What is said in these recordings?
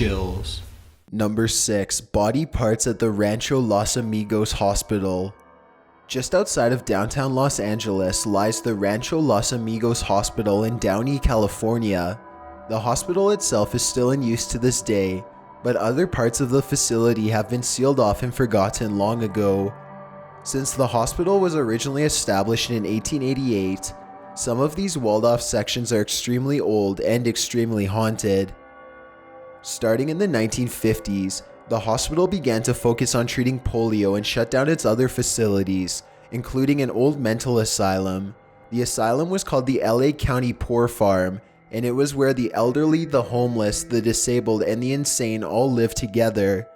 chills. Number 6. Body parts at the Rancho Los Amigos Hospital. Just outside of downtown Los Angeles lies the Rancho Los Amigos Hospital in Downey, California. The hospital itself is still in use to this day, but other parts of the facility have been sealed off and forgotten long ago. Since the hospital was originally established in 1888, some of these walled-off sections are extremely old and extremely haunted. Starting in the 1950s, the hospital began to focus on treating polio and shut down its other facilities, including an old mental asylum. The asylum was called the LA County Poor Farm, and it was where the elderly, the homeless, the disabled, and the insane all lived together.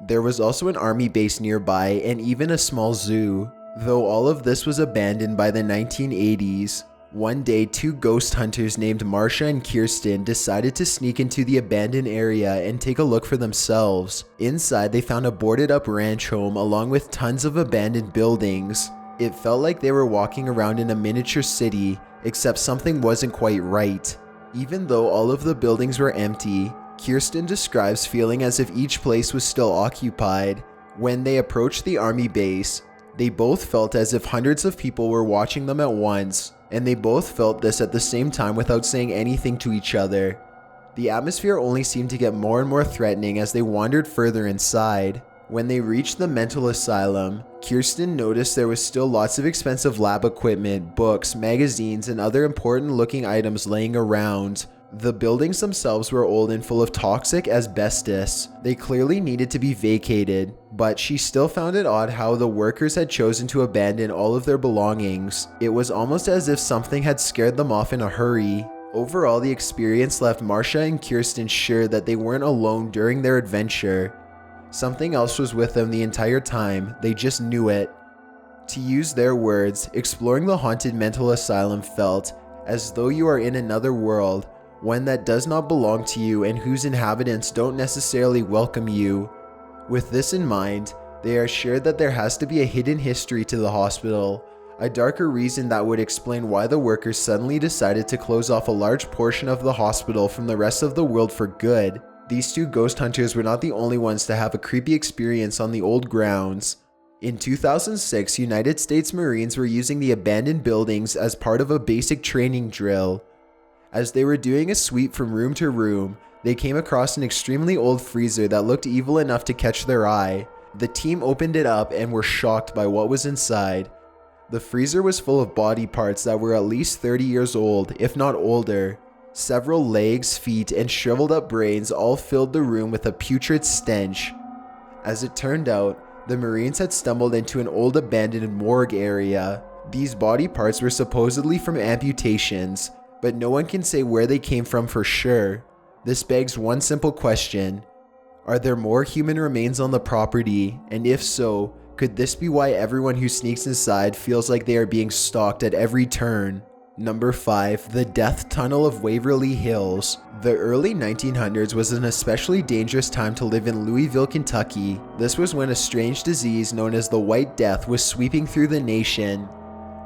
There was also an army base nearby and even a small zoo. Though all of this was abandoned by the 1980s, one day 2 ghost hunters named Marsha and Kirsten decided to sneak into the abandoned area and take a look for themselves. Inside, they found a boarded up ranch home along with tons of abandoned buildings. It felt like they were walking around in a miniature city, except something wasn't quite right. Even though all of the buildings were empty, Kirsten describes feeling as if each place was still occupied. When they approached the army base, they both felt as if hundreds of people were watching them at once, and they both felt this at the same time without saying anything to each other. The atmosphere only seemed to get more and more threatening as they wandered further inside. When they reached the mental asylum, Kirsten noticed there was still lots of expensive lab equipment, books, magazines, and other important looking items laying around. The buildings themselves were old and full of toxic asbestos. They clearly needed to be vacated, but she still found it odd how the workers had chosen to abandon all of their belongings. It was almost as if something had scared them off in a hurry. Overall, the experience left Marsha and Kirsten sure that they weren't alone during their adventure. Something else was with them the entire time, they just knew it. To use their words, exploring the haunted mental asylum felt as though you are in another world, one that does not belong to you and whose inhabitants don't necessarily welcome you. With this in mind, they are sure that there has to be a hidden history to the hospital, a darker reason that would explain why the workers suddenly decided to close off a large portion of the hospital from the rest of the world for good. These 2 ghost hunters were not the only ones to have a creepy experience on the old grounds. In 2006, United States Marines were using the abandoned buildings as part of a basic training drill. As they were doing a sweep from room to room, they came across an extremely old freezer that looked evil enough to catch their eye. The team opened it up and were shocked by what was inside. The freezer was full of body parts that were at least 30 years old, if not older. Several legs, feet, and shriveled up brains all filled the room with a putrid stench. As it turned out, the Marines had stumbled into an old abandoned morgue area. These body parts were supposedly from amputations, but no one can say where they came from for sure. This begs one simple question: are there more human remains on the property? And if so, could this be why everyone who sneaks inside feels like they are being stalked at every turn? Number 5. The Death Tunnel of Waverly Hills. The early 1900s was an especially dangerous time to live in Louisville, Kentucky. This was when a strange disease known as the White Death was sweeping through the nation.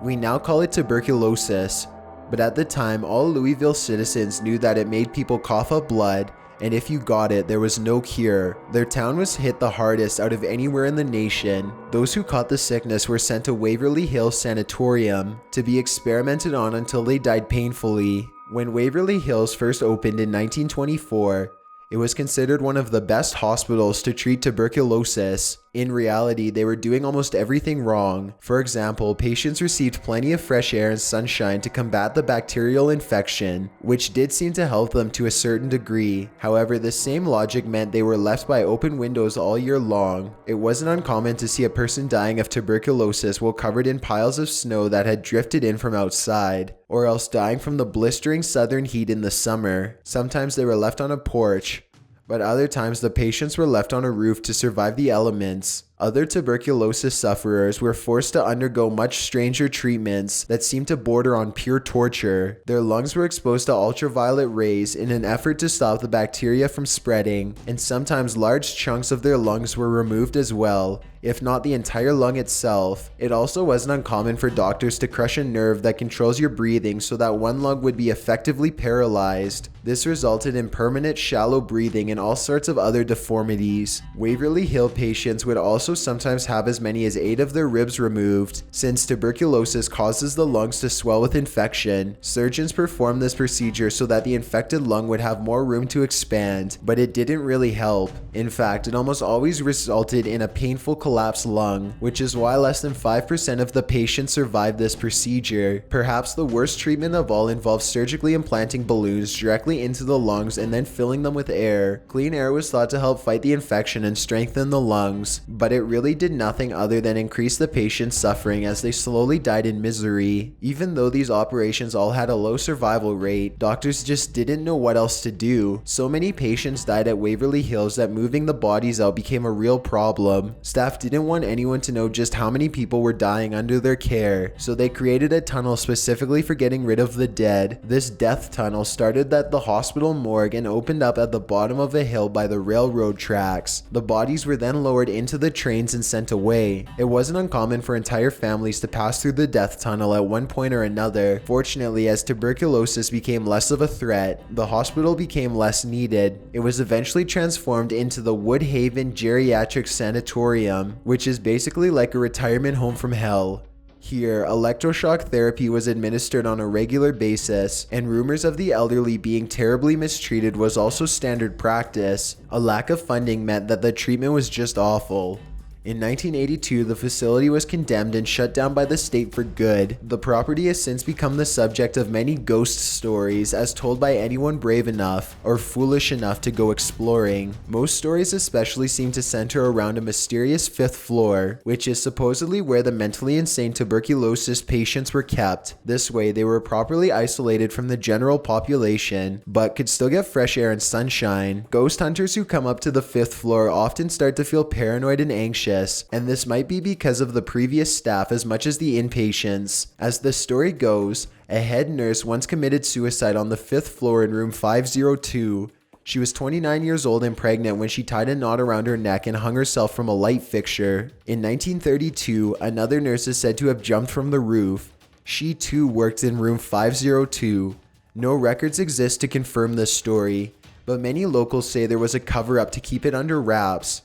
We now call it tuberculosis, but at the time, all Louisville citizens knew that it made people cough up blood, and if you got it, there was no cure. Their town was hit the hardest out of anywhere in the nation. Those who caught the sickness were sent to Waverly Hills Sanatorium to be experimented on until they died painfully. When Waverly Hills first opened in 1924, it was considered one of the best hospitals to treat tuberculosis. In reality, they were doing almost everything wrong. For example, patients received plenty of fresh air and sunshine to combat the bacterial infection, which did seem to help them to a certain degree. However, the same logic meant they were left by open windows all year long. It wasn't uncommon to see a person dying of tuberculosis while covered in piles of snow that had drifted in from outside, or else dying from the blistering southern heat in the summer. Sometimes they were left on a porch, but other times the patients were left on a roof to survive the elements. Other tuberculosis sufferers were forced to undergo much stranger treatments that seemed to border on pure torture. Their lungs were exposed to ultraviolet rays in an effort to stop the bacteria from spreading, and sometimes large chunks of their lungs were removed as well. if not the entire lung itself. It also wasn't uncommon for doctors to crush a nerve that controls your breathing so that one lung would be effectively paralyzed. This resulted in permanent shallow breathing and all sorts of other deformities. Waverly Hill patients would also sometimes have as many as 8 of their ribs removed. Since tuberculosis causes the lungs to swell with infection, surgeons performed this procedure so that the infected lung would have more room to expand, but it didn't really help. In fact, it almost always resulted in a painful collapsed lung, which is why less than 5% of the patients survived this procedure. Perhaps the worst treatment of all involves surgically implanting balloons directly into the lungs and then filling them with air. Clean air was thought to help fight the infection and strengthen the lungs, but it really did nothing other than increase the patient's suffering as they slowly died in misery. Even though these operations all had a low survival rate, doctors just didn't know what else to do. So many patients died at Waverly Hills that moving the bodies out became a real problem. Staff didn't want anyone to know just how many people were dying under their care, so they created a tunnel specifically for getting rid of the dead. This death tunnel started at the hospital morgue and opened up at the bottom of a hill by the railroad tracks. The bodies were then lowered into the trains and sent away. It wasn't uncommon for entire families to pass through the death tunnel at one point or another. Fortunately, as tuberculosis became less of a threat, the hospital became less needed. It was eventually transformed into the Woodhaven Geriatric Sanatorium, which is basically like a retirement home from hell. Here, electroshock therapy was administered on a regular basis, and rumors of the elderly being terribly mistreated was also standard practice. A lack of funding meant that the treatment was just awful. In 1982, the facility was condemned and shut down by the state for good. The property has since become the subject of many ghost stories as told by anyone brave enough or foolish enough to go exploring. Most stories especially seem to center around a mysterious 5th floor, which is supposedly where the mentally insane tuberculosis patients were kept. This way, they were properly isolated from the general population, but could still get fresh air and sunshine. Ghost hunters who come up to the 5th floor often start to feel paranoid and anxious, and this might be because of the previous staff as much as the inpatients. As the story goes, a head nurse once committed suicide on the 5th floor in room 502. She was 29 years old and pregnant when she tied a knot around her neck and hung herself from a light fixture. In 1932, another nurse is said to have jumped from the roof. She too worked in room 502. No records exist to confirm this story, but many locals say there was a cover-up to keep it under wraps.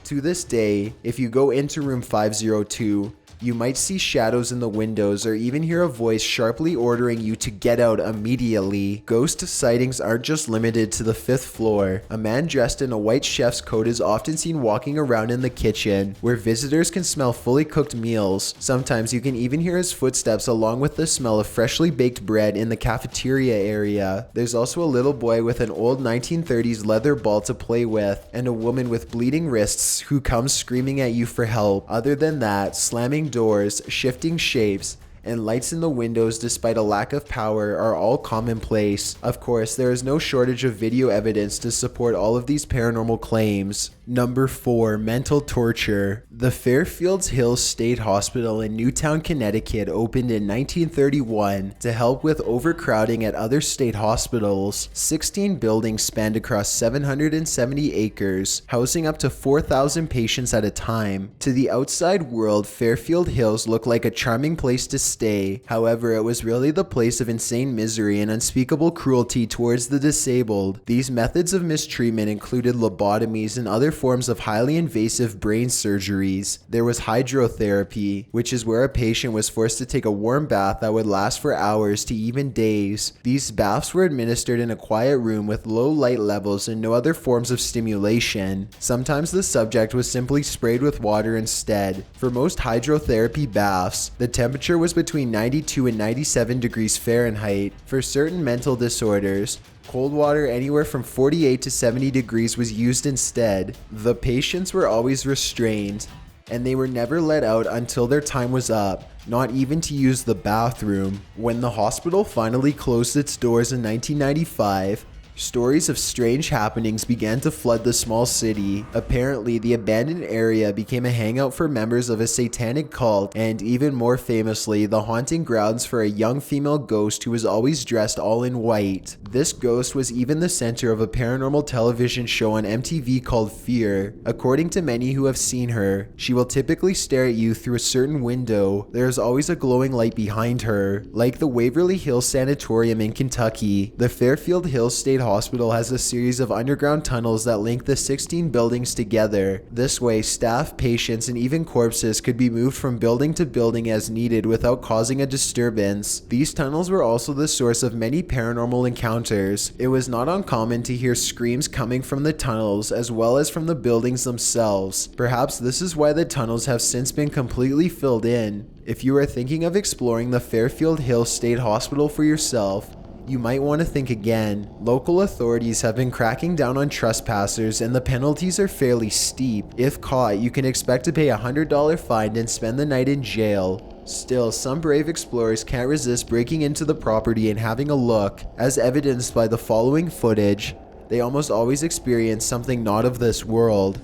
To this day, if you go into room 502, you might see shadows in the windows or even hear a voice sharply ordering you to get out immediately. Ghost sightings aren't just limited to the 5th floor. A man dressed in a white chef's coat is often seen walking around in the kitchen, where visitors can smell fully cooked meals. Sometimes you can even hear his footsteps along with the smell of freshly baked bread in the cafeteria area. There's also a little boy with an old 1930s leather ball to play with, and a woman with bleeding wrists who comes screaming at you for help. Other than that, slamming doors, shifting shapes, and lights in the windows despite a lack of power are all commonplace. Of course, there is no shortage of video evidence to support all of these paranormal claims. Number 4. Mental torture. The Fairfield Hills State Hospital in Newtown, Connecticut opened in 1931 to help with overcrowding at other state hospitals. 16 buildings spanned across 770 acres, housing up to 4,000 patients at a time. To the outside world, Fairfield Hills looked like a charming place to stay. However, it was really the place of insane misery and unspeakable cruelty towards the disabled. These methods of mistreatment included lobotomies and other forms of highly invasive brain surgeries. There was hydrotherapy, which is where a patient was forced to take a warm bath that would last for hours to even days. These baths were administered in a quiet room with low light levels and no other forms of stimulation. Sometimes the subject was simply sprayed with water instead. For most hydrotherapy baths, the temperature was between 92 and 97 degrees Fahrenheit. For certain mental disorders, cold water anywhere from 48 to 70 degrees was used instead. The patients were always restrained, and they were never let out until their time was up, not even to use the bathroom. When the hospital finally closed its doors in 1995, Stories of strange happenings began to flood the small city. Apparently, the abandoned area became a hangout for members of a satanic cult, and even more famously, the haunting grounds for a young female ghost who was always dressed all in white. This ghost was even the center of a paranormal television show on MTV called Fear. According to many who have seen her, she will typically stare at you through a certain window. There is always a glowing light behind her. Like the Waverly Hills Sanatorium in Kentucky, the Fairfield Hills State Hospital has a series of underground tunnels that link the 16 buildings together. This way, staff, patients, and even corpses could be moved from building to building as needed without causing a disturbance. These tunnels were also the source of many paranormal encounters. It was not uncommon to hear screams coming from the tunnels as well as from the buildings themselves. Perhaps this is why the tunnels have since been completely filled in. If you are thinking of exploring the Fairfield Hills State Hospital for yourself, you might want to think again. Local authorities have been cracking down on trespassers and the penalties are fairly steep. If caught, you can expect to pay a $100 fine and spend the night in jail. Still, some brave explorers can't resist breaking into the property and having a look. As evidenced by the following footage, they almost always experience something not of this world.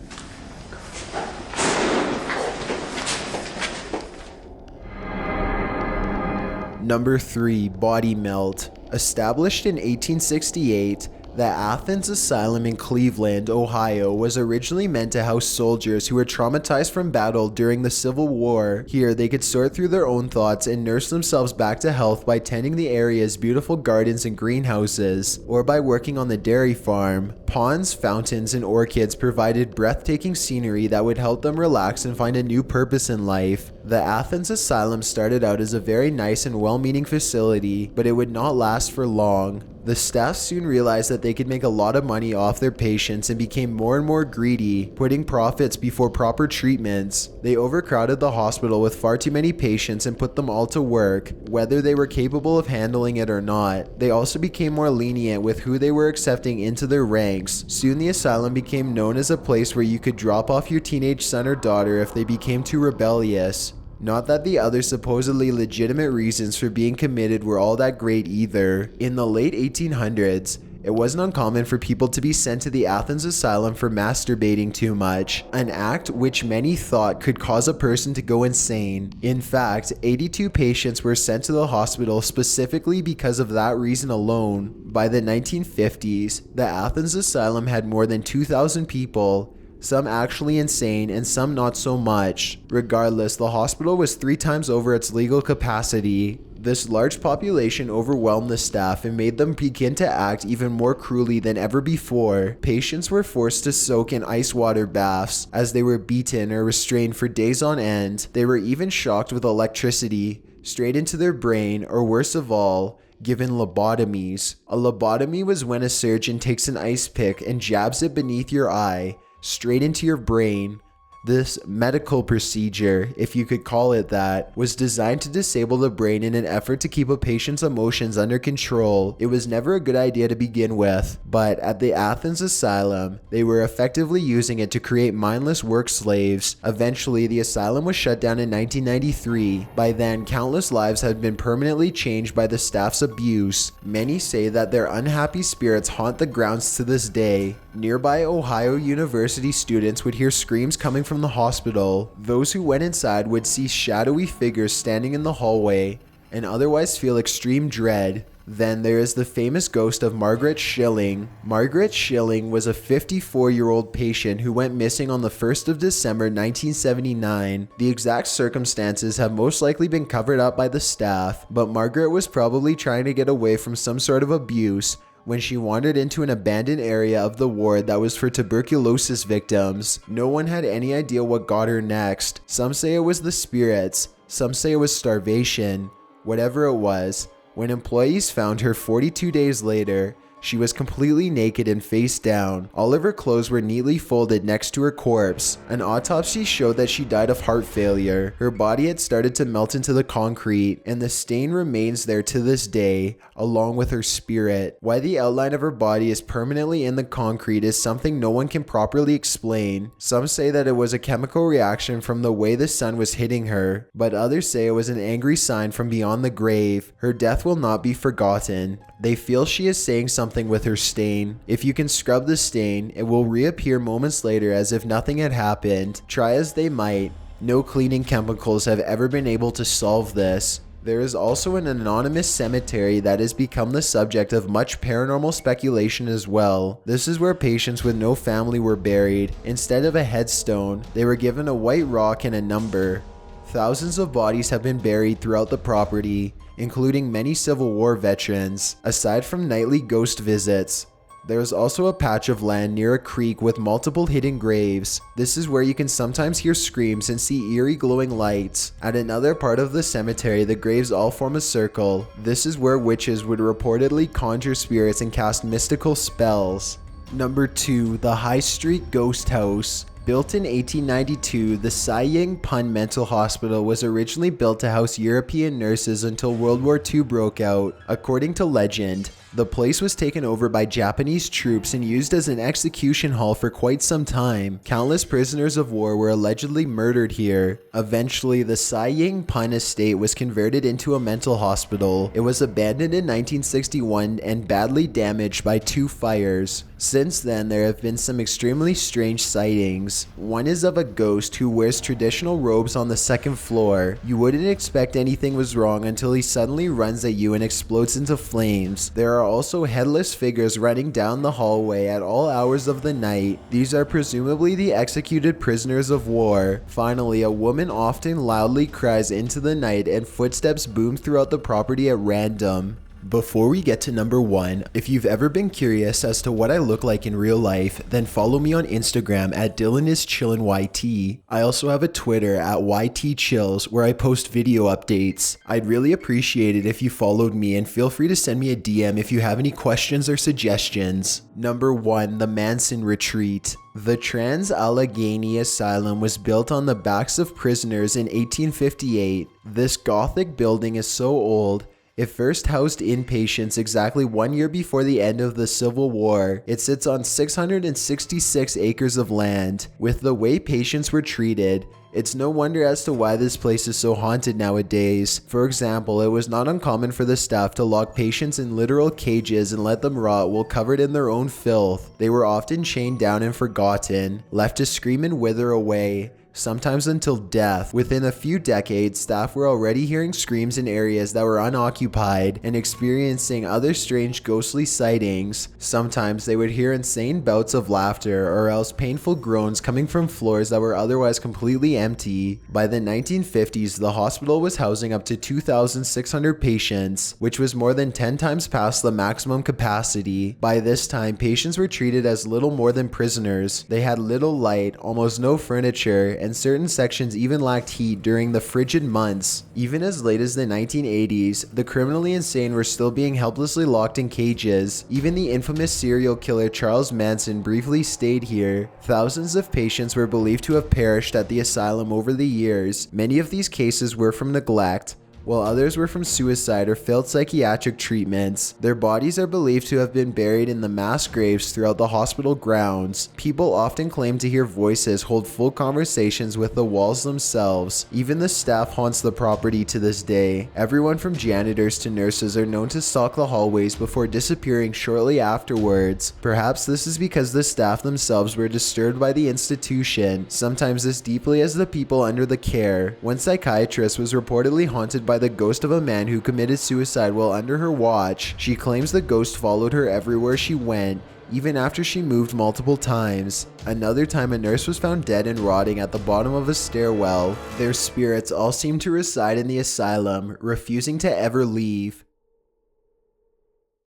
Number 3. Body Melt. Established in 1868, the Athens Asylum in Cleveland, Ohio was originally meant to house soldiers who were traumatized from battle during the Civil War. Here, they could sort through their own thoughts and nurse themselves back to health by tending the area's beautiful gardens and greenhouses, or by working on the dairy farm. Ponds, fountains, and orchids provided breathtaking scenery that would help them relax and find a new purpose in life. The Athens Asylum started out as a very nice and well-meaning facility, but it would not last for long. The staff soon realized that they could make a lot of money off their patients and became more and more greedy, putting profits before proper treatments. They overcrowded the hospital with far too many patients and put them all to work, whether they were capable of handling it or not. They also became more lenient with who they were accepting into their ranks. Soon the asylum became known as a place where you could drop off your teenage son or daughter if they became too rebellious. Not that the other supposedly legitimate reasons for being committed were all that great either. In the late 1800s, it wasn't uncommon for people to be sent to the Athens Asylum for masturbating too much, an act which many thought could cause a person to go insane. In fact, 82 patients were sent to the hospital specifically because of that reason alone. By the 1950s, the Athens Asylum had more than 2,000 people, some actually insane and some not so much. Regardless, the hospital was 3 times over its legal capacity. This large population overwhelmed the staff and made them begin to act even more cruelly than ever before. Patients were forced to soak in ice water baths as they were beaten or restrained for days on end. They were even shocked with electricity straight into their brain, or worst of all, given lobotomies. A lobotomy was when a surgeon takes an ice pick and jabs it beneath your eye, straight into your brain. This medical procedure, if you could call it that, was designed to disable the brain in an effort to keep a patient's emotions under control. It was never a good idea to begin with, but at the Athens Asylum, they were effectively using it to create mindless work slaves. Eventually, the asylum was shut down in 1993. By then, countless lives had been permanently changed by the staff's abuse. Many say that their unhappy spirits haunt the grounds to this day. Nearby Ohio University students would hear screams coming from the hospital. Those who went inside would see shadowy figures standing in the hallway and otherwise feel extreme dread. Then there is the famous ghost of Margaret Schilling. Margaret Schilling was a 54-year-old patient who went missing on the 1st of December 1979. The exact circumstances have most likely been covered up by the staff, but Margaret was probably trying to get away from some sort of abuse when she wandered into an abandoned area of the ward that was for tuberculosis victims. No one had any idea what got her next. Some say it was the spirits, some say it was starvation. Whatever it was, when employees found her 42 days later, she was completely naked and face down. All of her clothes were neatly folded next to her corpse. An autopsy showed that she died of heart failure. Her body had started to melt into the concrete, and the stain remains there to this day, along with her spirit. Why the outline of her body is permanently in the concrete is something no one can properly explain. Some say that it was a chemical reaction from the way the sun was hitting her, but others say it was an angry sign from beyond the grave. Her death will not be forgotten. They feel she is saying something with her stain. If you can scrub the stain, it will reappear moments later as if nothing had happened. Try as they might, no cleaning chemicals have ever been able to solve this. There is also an anonymous cemetery that has become the subject of much paranormal speculation as well. This is where patients with no family were buried. Instead of a headstone, they were given a white rock and a number. Thousands of bodies have been buried throughout the property, including many Civil War veterans. Aside from nightly ghost visits, there is also a patch of land near a creek with multiple hidden graves. This is where you can sometimes hear screams and see eerie glowing lights. At another part of the cemetery, the graves all form a circle. This is where witches would reportedly conjure spirits and cast mystical spells. Number 2. The High Street Ghost House. Built in 1892, the Sai Ying Pun Mental Hospital was originally built to house European nurses until World War II broke out. According to legend, the place was taken over by Japanese troops and used as an execution hall for quite some time. Countless prisoners of war were allegedly murdered here. Eventually, the Sai Ying Pun estate was converted into a mental hospital. It was abandoned in 1961 and badly damaged by 2 fires. Since then, there have been some extremely strange sightings. One is of a ghost who wears traditional robes on the 2nd floor. You wouldn't expect anything was wrong until he suddenly runs at you and explodes into flames. There are also headless figures running down the hallway at all hours of the night. These are presumably the executed prisoners of war. Finally, a woman often loudly cries into the night and footsteps boom throughout the property at random. Before we get to number 1, if you've ever been curious as to what I look like in real life, then follow me on Instagram at DylanIsChillinYT. I also have a Twitter at YTChills where I post video updates. I'd really appreciate it if you followed me, and feel free to send me a DM if you have any questions or suggestions. Number 1. The Manson Retreat. The Trans-Allegheny Asylum was built on the backs of prisoners in 1858. This Gothic building is so old. It first housed inpatients exactly 1 year before the end of the Civil War. It sits on 666 acres of land. With the way patients were treated, it's no wonder as to why this place is so haunted nowadays. For example, it was not uncommon for the staff to lock patients in literal cages and let them rot while covered in their own filth. They were often chained down and forgotten, left to scream and wither away, sometimes until death. Within a few decades, staff were already hearing screams in areas that were unoccupied and experiencing other strange ghostly sightings. Sometimes they would hear insane bouts of laughter or else painful groans coming from floors that were otherwise completely empty. By the 1950s, the hospital was housing up to 2,600 patients, which was more than 10 times past the maximum capacity. By this time, patients were treated as little more than prisoners. They had little light, almost no furniture, and certain sections even lacked heat during the frigid months. Even as late as the 1980s, the criminally insane were still being helplessly locked in cages. Even the infamous serial killer Charles Manson briefly stayed here. Thousands of patients were believed to have perished at the asylum over the years. Many of these cases were from neglect, while others were from suicide or failed psychiatric treatments. Their bodies are believed to have been buried in the mass graves throughout the hospital grounds. People often claim to hear voices hold full conversations with the walls themselves. Even the staff haunts the property to this day. Everyone from janitors to nurses are known to stalk the hallways before disappearing shortly afterwards. Perhaps this is because the staff themselves were disturbed by the institution, sometimes as deeply as the people under the care. One psychiatrist was reportedly haunted by the ghost of a man who committed suicide while under her watch. She claims the ghost followed her everywhere she went, even after she moved multiple times. Another time, a nurse was found dead and rotting at the bottom of a stairwell. Their spirits all seem to reside in the asylum, refusing to ever leave.